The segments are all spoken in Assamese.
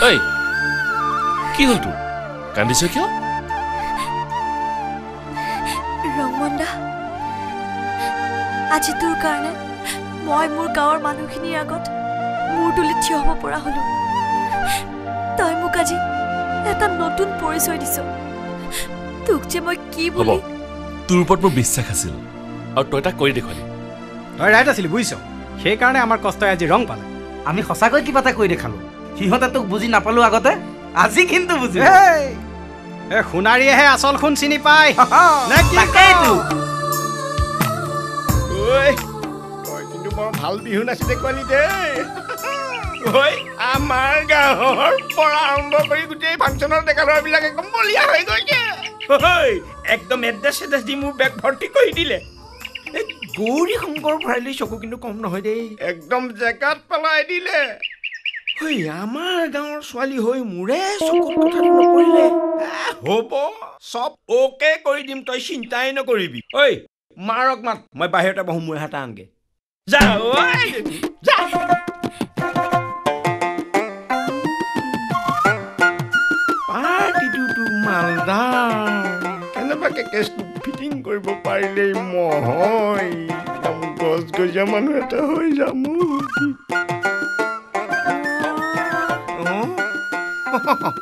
ঐ কি হ'ল তোৰ কান্দিছ কিয় ৰংমন্দা আজি তোৰ কাৰণে মই মোৰ গাঁৱৰ মানুহখিনিৰ আগত মূৰ তুলি থিয় হ'ব পৰা হ'লো তই মোক আজি এটা নতুন পৰিচয় দিছ তোক যে মই কি বুলি তোৰ ওপৰত মোৰ বিশ্বাস আছিল আৰু তই তাক কৰি দেখুৱালি তই ৰাইট আছিলি বুজিছ সেইকাৰণে আমাৰ কষ্টই আজি ৰং পালে আমি সঁচাকৈ কিবা এটা কৰি দেখালো সিহঁতে তোক বুজি নাপালো আগতে আজি কিন্তু বুজি সোণাৰীয়েহে আচল সোণ চিনি পায় তই কিন্তু বৰ ভাল বিহু নাচি দেখুৱালি দেই আমাৰ গাঁৱৰ পৰা আৰম্ভ কৰি গোটেই ফাংচনৰ ডেকা ল'ৰাবিলাক একদম বলিয়া হৈ গৈছে একদম এড্ৰেছ দি মোৰ বেগ ভৰ্তি কৰি দিলে গৌৰী শংকৰ ভৰাইলি চকু কিন্তু কম নহয় দেই একদম জেগাত পেলাই দিলে আমাৰ গাঁৱৰ ছোৱালী হৈ মোৰে চকুত কথাটো নপৰিলে হ'ব চব অ'কে কৰি দিম তই চিন্তাই নকৰিবি ঐ মাৰক মাত মই বাহিৰতে বহো মোৰ হাতা আনগে যা যা পাৰ্টিটো মালদাৰ কেনেবাকে কেছটো ফিটিং কৰিব পাৰিলেই মহয় একদম গছ গজা মানুহ এটা হৈ যাম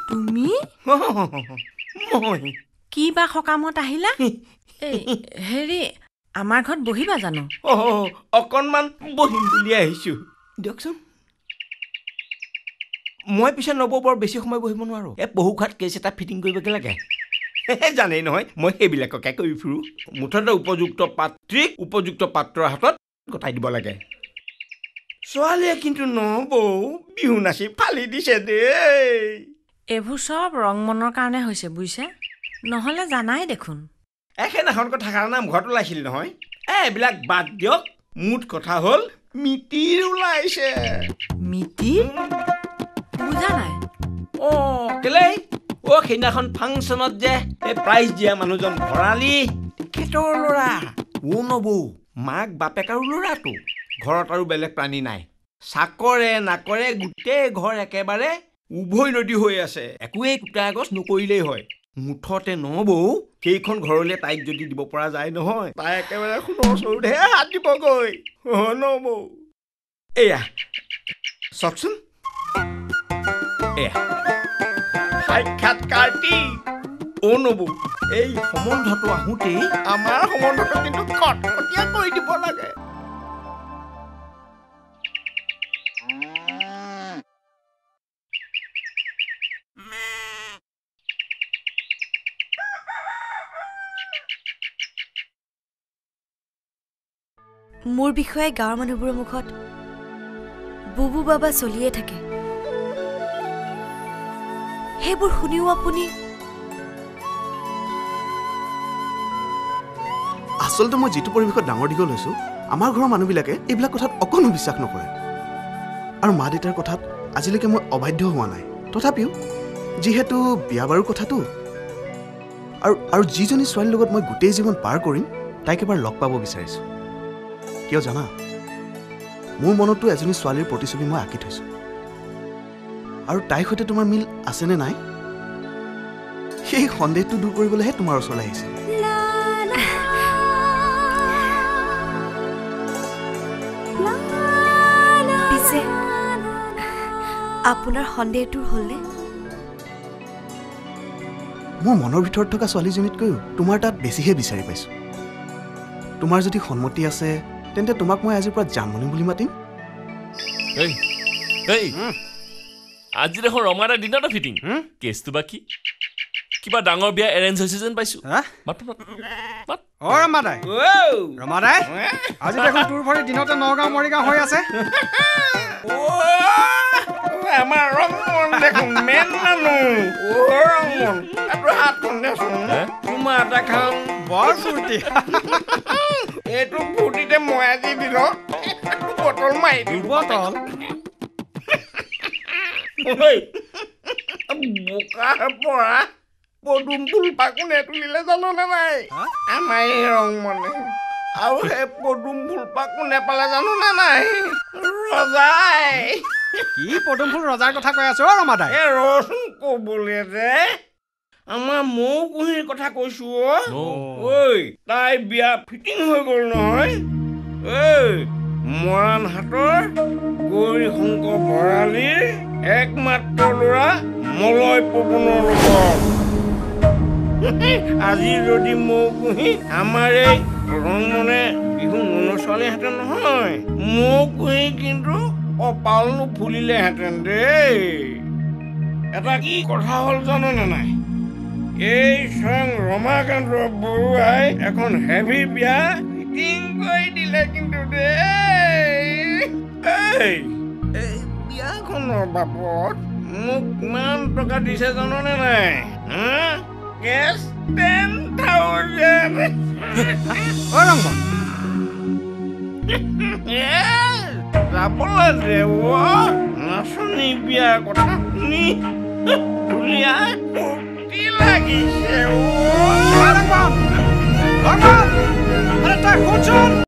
তুমি কি বা সকামত আহিলা হেৰি আমাৰ ঘৰত বহিবা জানো অকণমান বহিম বুলি আহিছো দিয়কচোন মই পিছে বৰ বেছি সময় বহিব নোৱাৰো বহু খাত কেছ এটা ফিটিং কৰিবগে লাগে জানেই নহয় মই সেইবিলাককে কৰি ফুৰো মুঠতে উপযুক্ত পাত্ৰীক উপযুক্ত পাত্ৰৰ হাতত গতাই দিব লাগে ছোৱালীয়ে কিন্তু বৌ বিহু নাচি ফালি দিছে দেই এইবোৰ চব ৰং মনৰ কাৰণে হৈছে বুজিছে নহ'লে জানাই দেখোন সেইদিনাখন কথা কাৰণে নামঘৰত ওলাইছিল নহয় এইবিলাক বাদ দিয়ক মুঠ কথা হ'ল মিতিৰ ওলাইছে মিতিৰ বুজা নাই কেলেই সেইদিনাখন ফাংচনত যে এই প্ৰাইজ দিয়া মানুহজন ভৰালি তেখেতৰ ল'ৰা নবৌ মাক বাপেক আৰু ল'ৰাটো ঘৰত আৰু বেলেগ প্ৰাণী নাই চাকৰে নাকৰে গোটেই ঘৰ একেবাৰে উভৈ নদী হৈ আছে একোৱেই কুটাই গছ নকৰিলেই হয় মুঠতে নবৌ সেইখন ঘৰলৈ তাইক যদি দিব পৰা যায় নহয় তাই একেবাৰে সোণৰ চৰুতহে হাত দিবগৈ নবৌ এয়া চাওকচোন এয়া সাক্ষাৎকাৰটি নবৌ এই সম্বন্ধটো আহোঁতেই আমাৰ সম্বন্ধটো কিন্তু কটকটীয়া কৰি দিব লাগে মোৰ বিষয়ে গাঁৱৰ মানুহবোৰৰ মুখত বুবু বাবা চলিয়ে থাকে সেইবোৰ শুনিও আপুনি আচলতে মই যিটো পৰিৱেশত ডাঙৰ দীঘল হৈছো আমাৰ ঘৰৰ মানুহবিলাকে এইবিলাক কথাত অকণো বিশ্বাস নকৰে আৰু মা দেউতাৰ কথাত আজিলৈকে মই অবাধ্য হোৱা নাই তথাপিও যিহেতু বিয়া বাৰুৰ কথাটো আৰু যিজনী ছোৱালীৰ লগত মই গোটেই জীৱন পাৰ কৰিম তাইক এবাৰ লগ পাব বিচাৰিছো কিয় জানা মোৰ মনতো এজনী ছোৱালীৰ প্ৰতিচ্ছবি মই আঁকি থৈছো আৰু তাইৰ সৈতে তোমাৰ মিল আছেনে নাই সেই সন্দেহটো দূৰ কৰিবলৈহে তোমাৰ ওচৰলৈ আহিছে পিছে আপোনাৰ সন্দেহটো হ'লে মোৰ মনৰ ভিতৰত থকা ছোৱালীজনীতকৈও তোমাৰ তাত বেছিহে বিচাৰি পাইছো তোমাৰ যদি সন্মতি আছে তেন্তে তোমাক মই আজিৰ পৰা জানমণি বুলি মাতিম আজি দেখোন ৰমাদাৰ দিনতে ফিটিং কেছটো বা কি কিবা ডাঙৰ বিয়া এৰেঞ্জ হৈছে যেন পাইছো ৰমাদাই আজি দেখোন তোৰ ভৰি দিনতে নগাঁও মৰিগাঁও হৈ আছে আমাৰ ৰংমন দেখোন মেন মানুহ ৰংমন তোমাৰ এটা খাম বৰ ফূৰ্তি এইটো ফূৰ্তিতে মই আজি দিল বটল মাৰি দিম বটল বোকা পৰা পদুম ফুল পাকোনে তুলিলে জাননে নাই আমাৰ এই ৰংমনে আৰু সেই পদুম ফুল পাকো নেপালে জানো নে নাই ৰজাই কি পদুম ফুল ৰজাৰ কথা কৈ আছো ৰমাদাই এ ৰচোন ক'বলে যে আমাৰ মৌ কুঁহিৰ কথা কৈছো ঐ তাই বিয়া ফিটিং হৈ গ'ল নহয় ঐ মৰাণ হাটৰ গৌৰী শংকৰ ভৰালীৰ একমাত্ৰ ল'ৰা মলয় পৱনৰ লগত আজি যদি মৌ কুঁহি আমাৰ এই ৰংমনে বিহু নচোৱালেহেঁতেন নহয় মৌ কুঁহি কিন্তু কপাল নুফুলিলেহেঁতেন দেই এটা কি কথা হ'ল জানেনে নাই এই স্বয়ং ৰমাকান্ত বৰুৱাই এখন হেভি বিয়া ফিটিং কৰি দিলে কিন্তু দেই এই বিয়াখনৰ বাবদ মোক কিমান টকা দিছে জাননে নাই কেছ 10,000 ৰংমন যাবলৈ দেৱ নাচনী বিয়াৰ কথা শুনি ধুনীয়া ফূৰ্তি লাগিছে